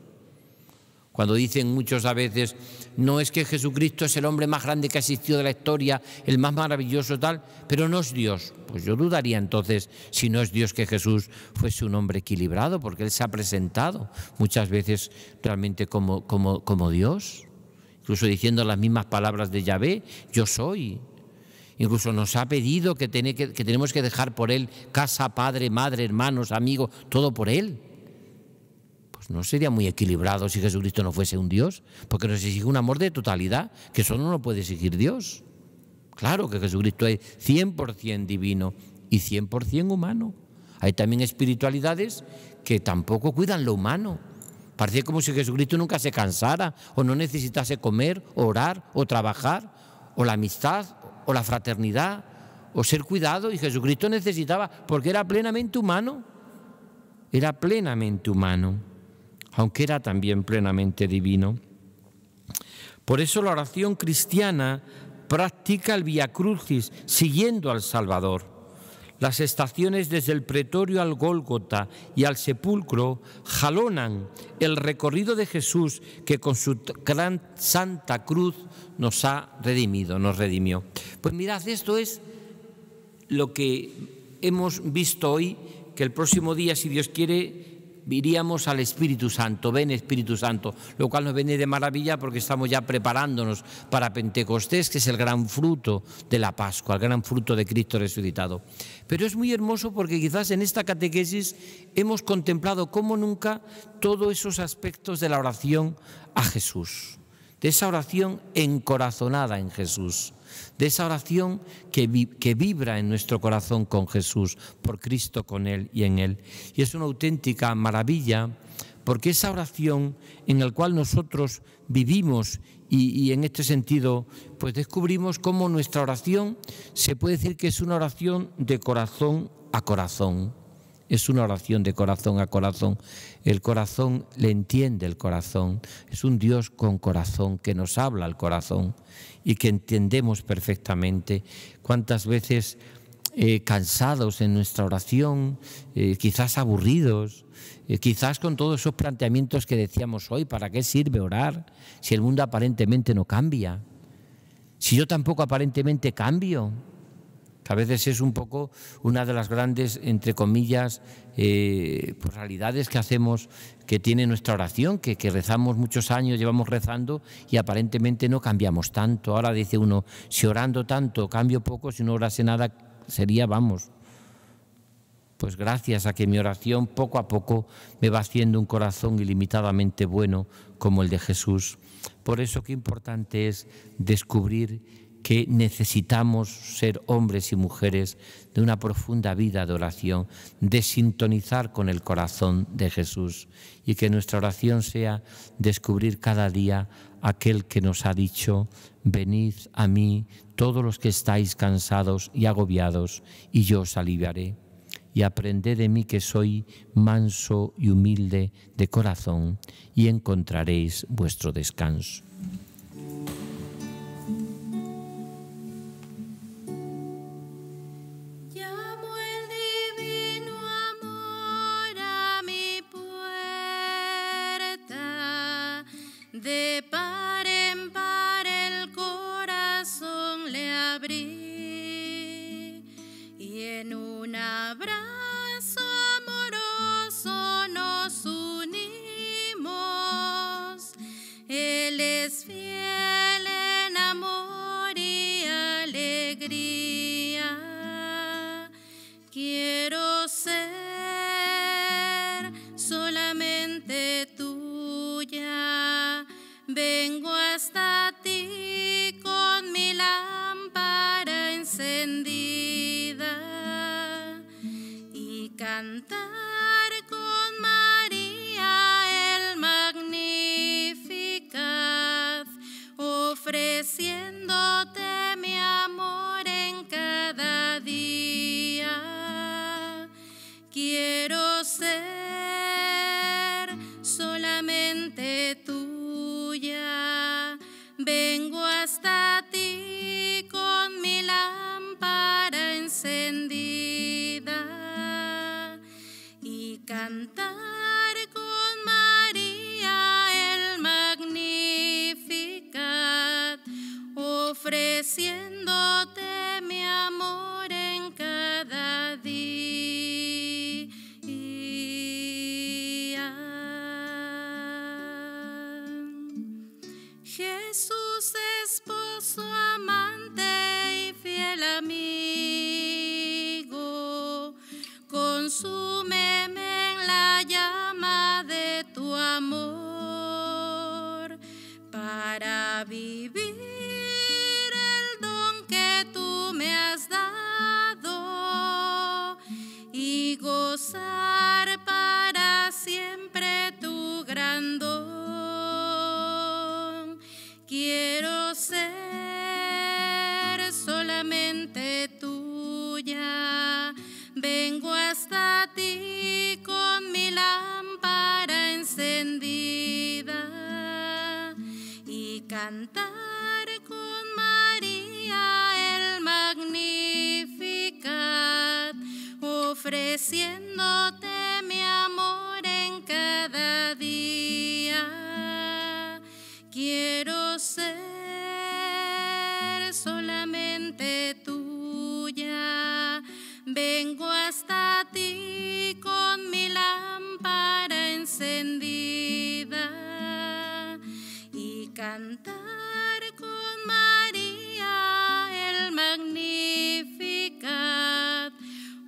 Cuando dicen muchos a veces, no es que Jesucristo es el hombre más grande que ha existido de la historia, el más maravilloso tal, pero no es Dios. Pues yo dudaría entonces, si no es Dios, que Jesús fuese un hombre equilibrado, porque Él se ha presentado muchas veces realmente como Dios, incluso diciendo las mismas palabras de Yahvé, yo soy. Incluso nos ha pedido que tenemos que dejar por Él casa, padre, madre, hermanos, amigos, todo por Él. No sería muy equilibrado si Jesucristo no fuese un Dios, porque nos exige un amor de totalidad, que eso no lo puede exigir Dios. Claro que Jesucristo es 100% divino y 100% humano. Hay también espiritualidades que tampoco cuidan lo humano. Parece como si Jesucristo nunca se cansara o no necesitase comer, orar o trabajar, o la amistad o la fraternidad o ser cuidado, y Jesucristo necesitaba, porque era plenamente humano. Era plenamente humano, aunque era también plenamente divino. Por eso la oración cristiana practica el Vía Crucis siguiendo al Salvador. Las estaciones desde el pretorio al Gólgota y al sepulcro jalonan el recorrido de Jesús, que con su gran santa cruz nos ha redimido, nos redimió. Pues mirad, esto es lo que hemos visto hoy, que el próximo día, si Dios quiere, iríamos al Espíritu Santo. Ven Espíritu Santo, lo cual nos viene de maravilla porque estamos ya preparándonos para Pentecostés, que es el gran fruto de la Pascua, el gran fruto de Cristo resucitado. Pero es muy hermoso porque quizás en esta catequesis hemos contemplado como nunca todos esos aspectos de la oración a Jesús, de esa oración encorazonada en Jesús, de esa oración que vibra en nuestro corazón con Jesús, por Cristo, con Él y en Él. Y es una auténtica maravilla, porque esa oración en la cual nosotros vivimos y en este sentido pues descubrimos cómo nuestra oración se puede decir que es una oración de corazón a corazón. Es una oración de corazón a corazón. El corazón le entiende el corazón. Es un Dios con corazón que nos habla al corazón y que entendemos perfectamente. Cuántas veces cansados en nuestra oración, quizás aburridos, quizás con todos esos planteamientos que decíamos hoy, ¿para qué sirve orar si el mundo aparentemente no cambia? Si yo tampoco aparentemente cambio. Que a veces es un poco una de las grandes, entre comillas, pues realidades que hacemos, que tiene nuestra oración, que rezamos muchos años, llevamos rezando y aparentemente no cambiamos tanto. Ahora dice uno, si orando tanto cambio poco, si no orase nada sería, vamos. Pues gracias a que mi oración poco a poco me va haciendo un corazón ilimitadamente bueno como el de Jesús. Por eso qué importante es descubrir que necesitamos ser hombres y mujeres de una profunda vida de oración, de sintonizar con el corazón de Jesús, y que nuestra oración sea descubrir cada día aquel que nos ha dicho: venid a mí todos los que estáis cansados y agobiados, y yo os aliviaré. Y aprended de mí, que soy manso y humilde de corazón, y encontraréis vuestro descanso. De par en par el corazón le abrí, y en un abrazo amoroso nos unimos. Él es fiel en amor y alegría. Quiero ser solamente tuya. Vengo hasta ti con mi lámpara encendida, y cantar con María el Magnificat, ofreciéndote mi amor en cada día. Quiero ser solamente tuya. Vengo hasta ti con mi lámpara encendida, y cantar con María el Magnificat, ofreciéndote mi amor en cada día. Jesús, esposo amante y fiel amigo, consúmeme en la llama de tu amor, para vivir el don que tú me has dado y gozar para siempre tu gran don. Quiero ser solamente tuya. Vengo hasta ti con mi lámpara encendida, y cantar con María el Magnificat, ofreciéndote mi amor en cada día. Quiero ser solamente tuya. Vengo hasta ti con mi lámpara encendida, y cantar con María el Magnificat,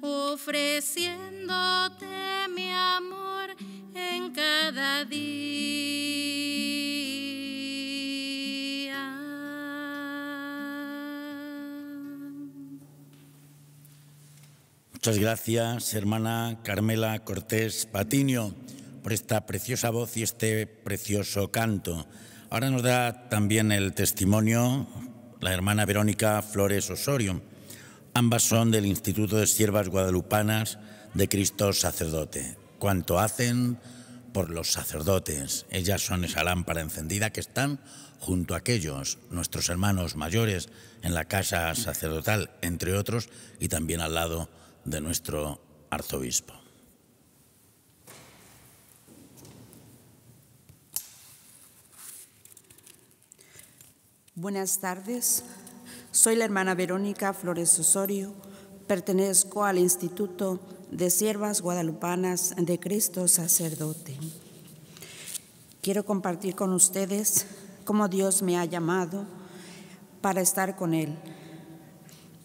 ofreciéndote mi amor en cada día. Muchas gracias, hermana Carmela Cortés Patiño, por esta preciosa voz y este precioso canto. Ahora nos da también el testimonio la hermana Verónica Flores Osorio. Ambas son del Instituto de Siervas Guadalupanas de Cristo Sacerdote. Cuánto hacen por los sacerdotes. Ellas son esa lámpara encendida que están junto a aquellos, nuestros hermanos mayores, en la casa sacerdotal, entre otros, y también al lado de nuestro arzobispo. Buenas tardes, soy la hermana Verónica Flores Osorio, pertenezco al Instituto de Siervas Guadalupanas de Cristo Sacerdote. Quiero compartir con ustedes cómo Dios me ha llamado para estar con Él.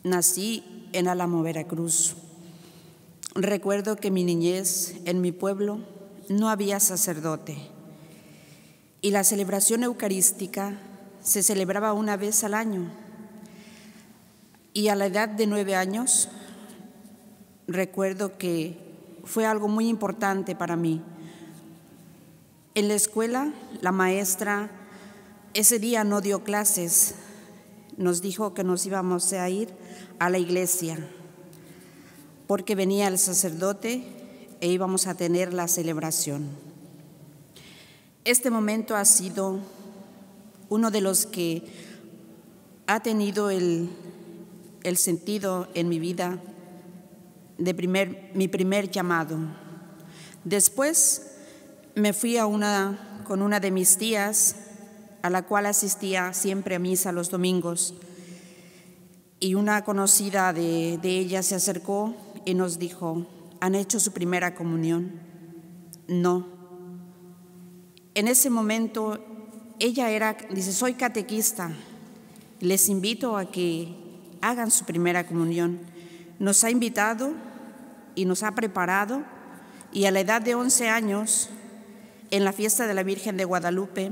Nací en Álamo, Veracruz. Recuerdo que en mi niñez, en mi pueblo, no había sacerdote y la celebración eucarística se celebraba una vez al año. Y a la edad de 9 años, recuerdo que fue algo muy importante para mí. En la escuela, la maestra ese día no dio clases, nos dijo que nos íbamos a ir a la iglesia, porque venía el sacerdote e íbamos a tener la celebración. Este momento ha sido uno de los que ha tenido el sentido en mi vida de mi primer llamado. Después me fui con una de mis tías, a la cual asistía siempre a misa los domingos, y una conocida de ella se acercó y nos dijo: ¿han hecho su primera comunión? No. En ese momento ella dice: soy catequista, les invito a que hagan su primera comunión. Nos ha invitado y nos ha preparado, y a la edad de 11 años, en la fiesta de la Virgen de Guadalupe,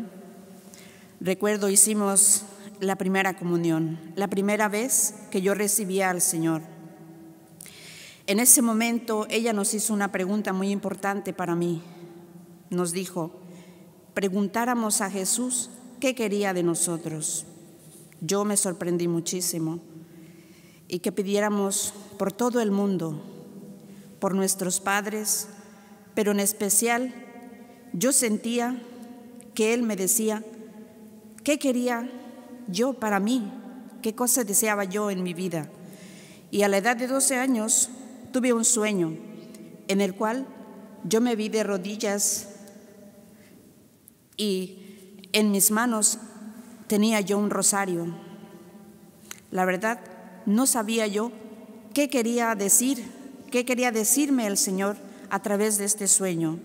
recuerdo, hicimos la primera comunión, la primera vez que yo recibía al Señor. En ese momento ella nos hizo una pregunta muy importante para mí. Nos dijo: preguntáramos a Jesús qué quería de nosotros. Yo me sorprendí muchísimo, y que pidiéramos por todo el mundo, por nuestros padres, pero en especial yo sentía que Él me decía qué quería yo para mí, qué cosa deseaba yo en mi vida. Y a la edad de 12 años tuve un sueño en el cual yo me vi de rodillas y en mis manos tenía yo un rosario. La verdad, no sabía yo qué quería decirme el Señor a través de este sueño.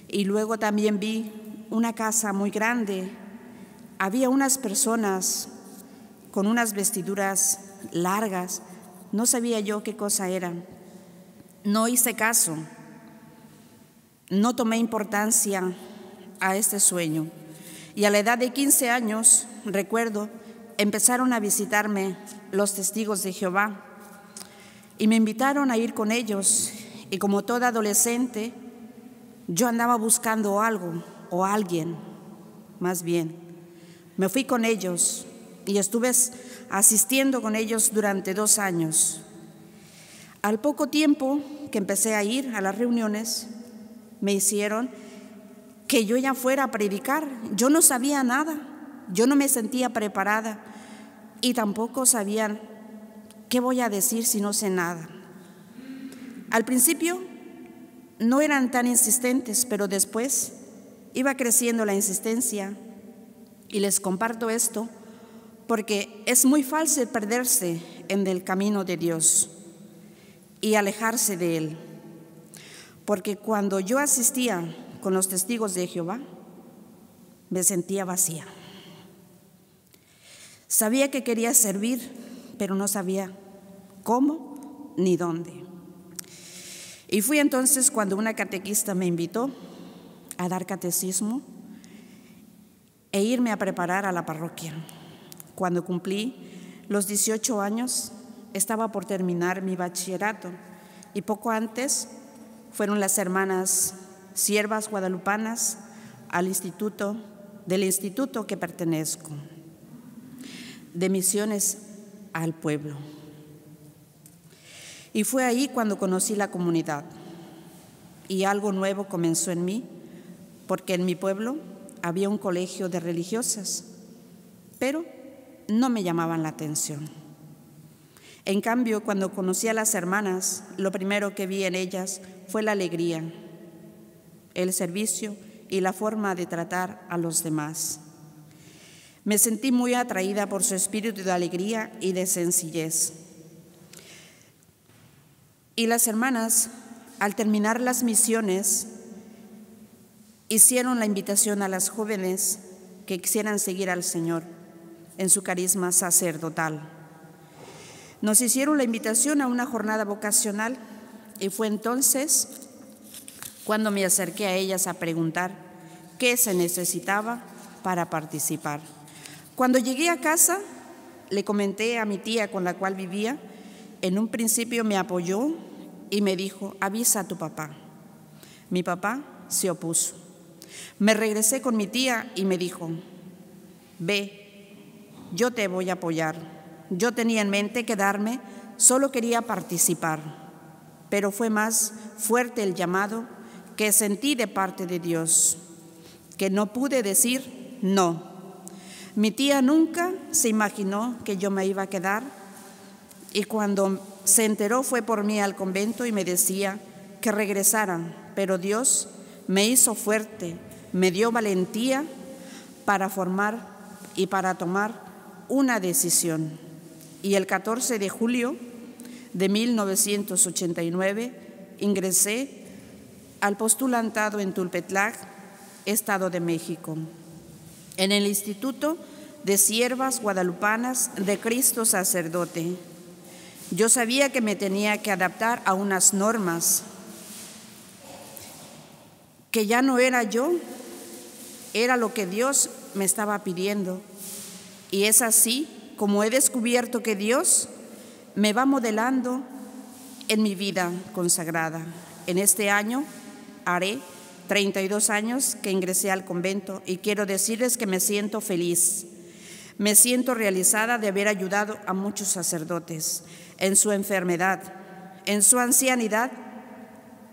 Y luego también vi una casa muy grande. Había unas personas con unas vestiduras largas. No sabía yo qué cosa eran. No hice caso. No tomé importancia a este sueño. Y a la edad de 15 años, recuerdo, empezaron a visitarme los testigos de Jehová y me invitaron a ir con ellos. Y como toda adolescente, yo andaba buscando algo o alguien, más bien. Me fui con ellos y estuve asistiendo con ellos durante 2 años. Al poco tiempo que empecé a ir a las reuniones, me hicieron que yo ya fuera a predicar. Yo no sabía nada, yo no me sentía preparada y tampoco sabía qué voy a decir si no sé nada. Al principio no eran tan insistentes, pero después iba creciendo la insistencia. Y les comparto esto porque es muy fácil perderse en el camino de Dios y alejarse de Él. Porque cuando yo asistía con los testigos de Jehová, me sentía vacía. Sabía que quería servir, pero no sabía cómo ni dónde. Y fui entonces cuando una catequista me invitó a dar catecismo e irme a preparar a la parroquia. Cuando cumplí los 18 años, estaba por terminar mi bachillerato y poco antes fueron las hermanas siervas guadalupanas del instituto que pertenezco, de misiones al pueblo. Y fue ahí cuando conocí la comunidad y algo nuevo comenzó en mí, porque en mi pueblo había un colegio de religiosas, pero no me llamaban la atención. En cambio, cuando conocí a las hermanas, lo primero que vi en ellas fue la alegría, el servicio y la forma de tratar a los demás. Me sentí muy atraída por su espíritu de alegría y de sencillez. Y las hermanas, al terminar las misiones, hicieron la invitación a las jóvenes que quisieran seguir al Señor en su carisma sacerdotal. Nos hicieron la invitación a una jornada vocacional y fue entonces cuando me acerqué a ellas a preguntar qué se necesitaba para participar. Cuando llegué a casa, le comenté a mi tía con la cual vivía. En un principio me apoyó y me dijo: avisa a tu papá. Mi papá se opuso. Me regresé con mi tía y me dijo: ve, yo te voy a apoyar. Yo tenía en mente quedarme, solo quería participar, pero fue más fuerte el llamado que sentí de parte de Dios, que no pude decir no. Mi tía nunca se imaginó que yo me iba a quedar, y cuando se enteró fue por mí al convento y me decía que regresaran, pero Dios me hizo fuerte, me dio valentía para formar y para tomar una decisión. Y el 14 de julio de 1989 ingresé al postulantado en Tulpetlac, Estado de México, en el Instituto de Siervas Guadalupanas de Cristo Sacerdote. Yo sabía que me tenía que adaptar a unas normas, que ya no era yo, era lo que Dios me estaba pidiendo. Y es así como he descubierto que Dios me va modelando en mi vida consagrada. En este año haré 32 años que ingresé al convento y quiero decirles que me siento feliz. Me siento realizada de haber ayudado a muchos sacerdotes en su enfermedad, en su ancianidad,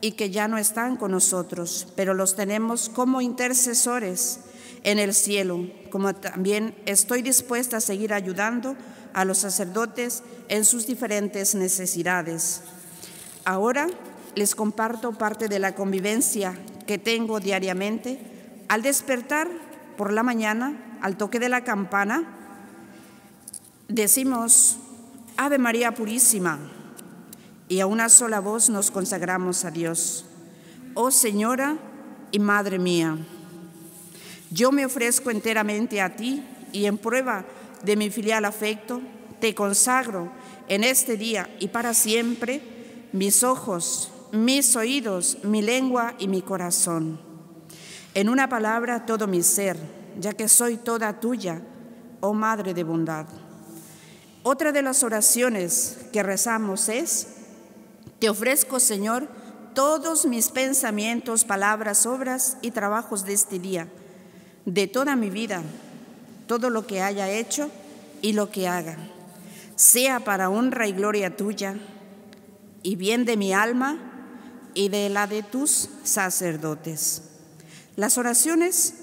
y que ya no están con nosotros, pero los tenemos como intercesores en el cielo, como también estoy dispuesta a seguir ayudando a los sacerdotes en sus diferentes necesidades. Ahora les comparto parte de la convivencia que tengo diariamente. Al despertar por la mañana, al toque de la campana, decimos Ave María Purísima, y a una sola voz nos consagramos a Dios. Oh Señora y Madre mía, yo me ofrezco enteramente a ti y en prueba de mi filial afecto te consagro en este día y para siempre mis ojos, mis oídos, mi lengua y mi corazón. En una palabra, todo mi ser, ya que soy toda tuya, oh Madre de bondad. Otra de las oraciones que rezamos es: te ofrezco, Señor, todos mis pensamientos, palabras, obras y trabajos de este día, de toda mi vida, todo lo que haya hecho y lo que haga, sea para honra y gloria tuya y bien de mi alma y de la de tus sacerdotes. Las oraciones,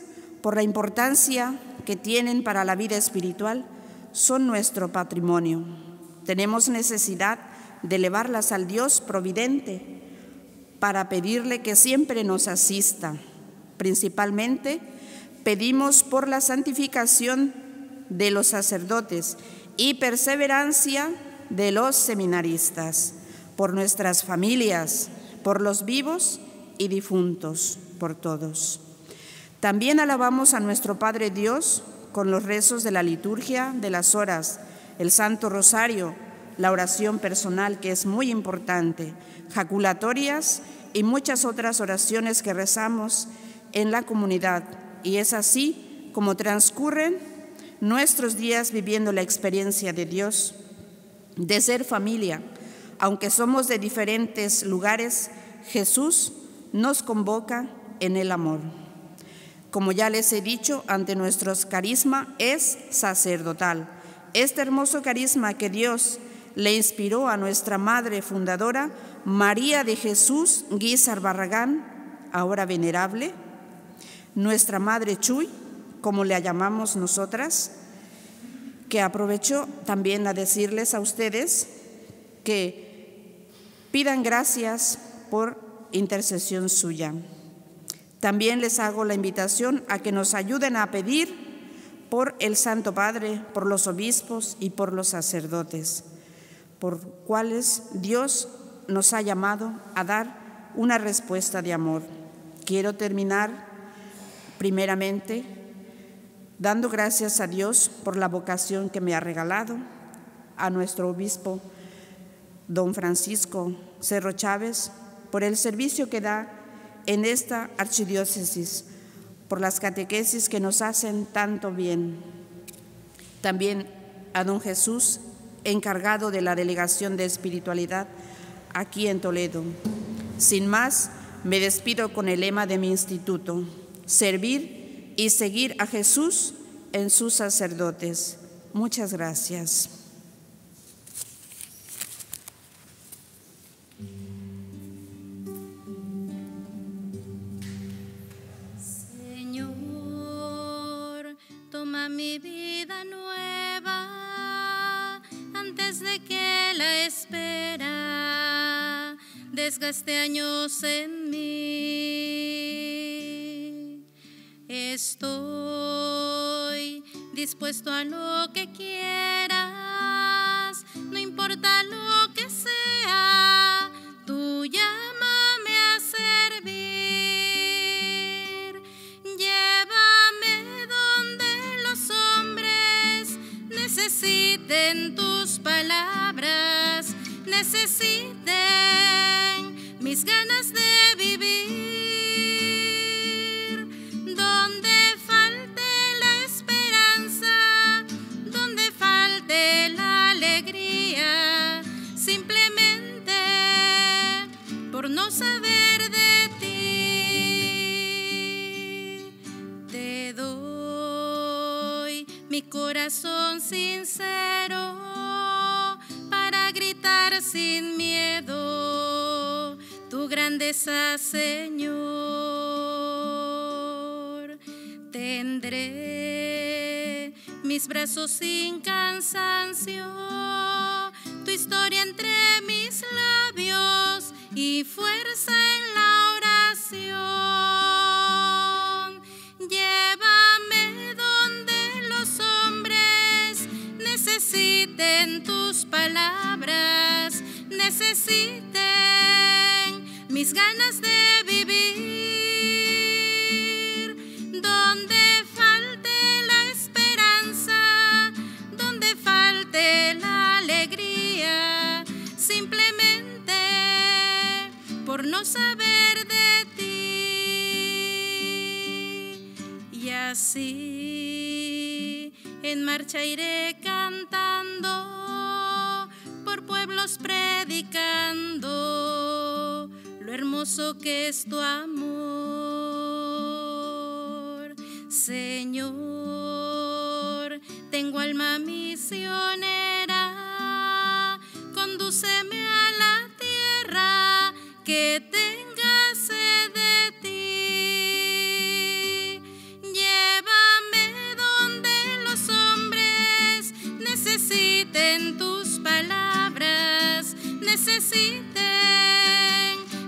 por la importancia que tienen para la vida espiritual, son nuestro patrimonio. Tenemos necesidad de elevarlas al Dios providente para pedirle que siempre nos asista. Principalmente pedimos por la santificación de los sacerdotes y perseverancia de los seminaristas, por nuestras familias, por los vivos y difuntos, por todos. También alabamos a nuestro Padre Dios con los rezos de la liturgia de las horas, el Santo Rosario, la oración personal, que es muy importante, jaculatorias y muchas otras oraciones que rezamos en la comunidad. Y es así como transcurren nuestros días viviendo la experiencia de Dios, de ser familia. Aunque somos de diferentes lugares, Jesús nos convoca en el amor. Como ya les he dicho, ante nuestro carisma es sacerdotal. Este hermoso carisma que Dios le inspiró a nuestra madre fundadora, María de Jesús Guízar Barragán, ahora venerable, nuestra madre Chuy, como le llamamos nosotras, que aprovecho también a decirles a ustedes que pidan gracias por intercesión suya. También les hago la invitación a que nos ayuden a pedir por el Santo Padre, por los obispos y por los sacerdotes, por cuales Dios nos ha llamado a dar una respuesta de amor. Quiero terminar primeramente dando gracias a Dios por la vocación que me ha regalado, a nuestro obispo don Francisco Cerro Chávez, por el servicio que da en esta archidiócesis, por las catequesis que nos hacen tanto bien. También a don Jesús, encargado de la Delegación de Espiritualidad aquí en Toledo. Sin más, me despido con el lema de mi instituto: servir y seguir a Jesús en sus sacerdotes. Muchas gracias. Señor, toma mi vida nueva antes de que la espera desgaste años en mí. Estoy dispuesto a lo que quieras, no importa lo que sea, tú llámame a servir. Llévame donde los hombres necesiten tus palabras, necesiten mis ganas de vivir, donde falte la esperanza, donde falte la alegría, simplemente por no saber de ti. Te doy mi corazón sincero para gritar sin miedo tu grandeza, Señor. Tendré mis brazos sin cansancio, tu historia entre mis labios y fuerza en la oración. Llévame donde los hombres necesiten tus palabras, necesiten mis ganas de vivir, donde falte la esperanza, donde falte la alegría, simplemente por no saber de ti. Y así en marcha iré cantando, por pueblos predicando lo hermoso que es tu amor. Señor, tengo alma misionera, condúceme a la tierra que tenga sed de ti. Llévame donde los hombres necesiten tus palabras, necesiten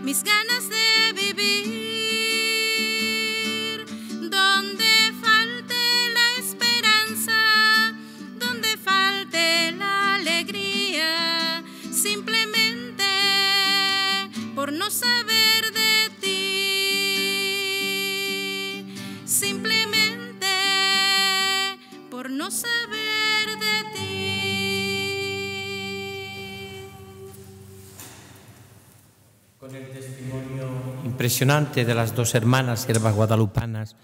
mis ganas de vivir, donde falte la esperanza, donde falte la alegría, simplemente por no saber de ti, simplemente por no saber de ti. Con el testimonio impresionante de las dos hermanas siervas guadalupanas,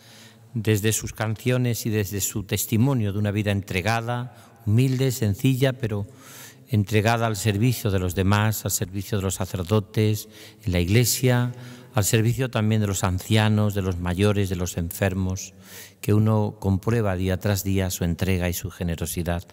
desde sus canciones y desde su testimonio de una vida entregada, humilde, sencilla, pero entregada al servicio de los demás, al servicio de los sacerdotes, en la Iglesia, al servicio también de los ancianos, de los mayores, de los enfermos, que uno comprueba día tras día su entrega y su generosidad,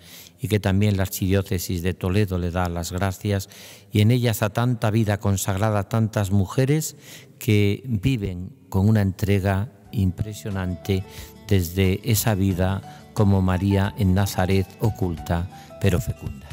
y que también la Archidiócesis de Toledo le da las gracias, y en ellas a tanta vida consagrada, a tantas mujeres que viven con una entrega impresionante desde esa vida como María en Nazaret, oculta pero fecunda.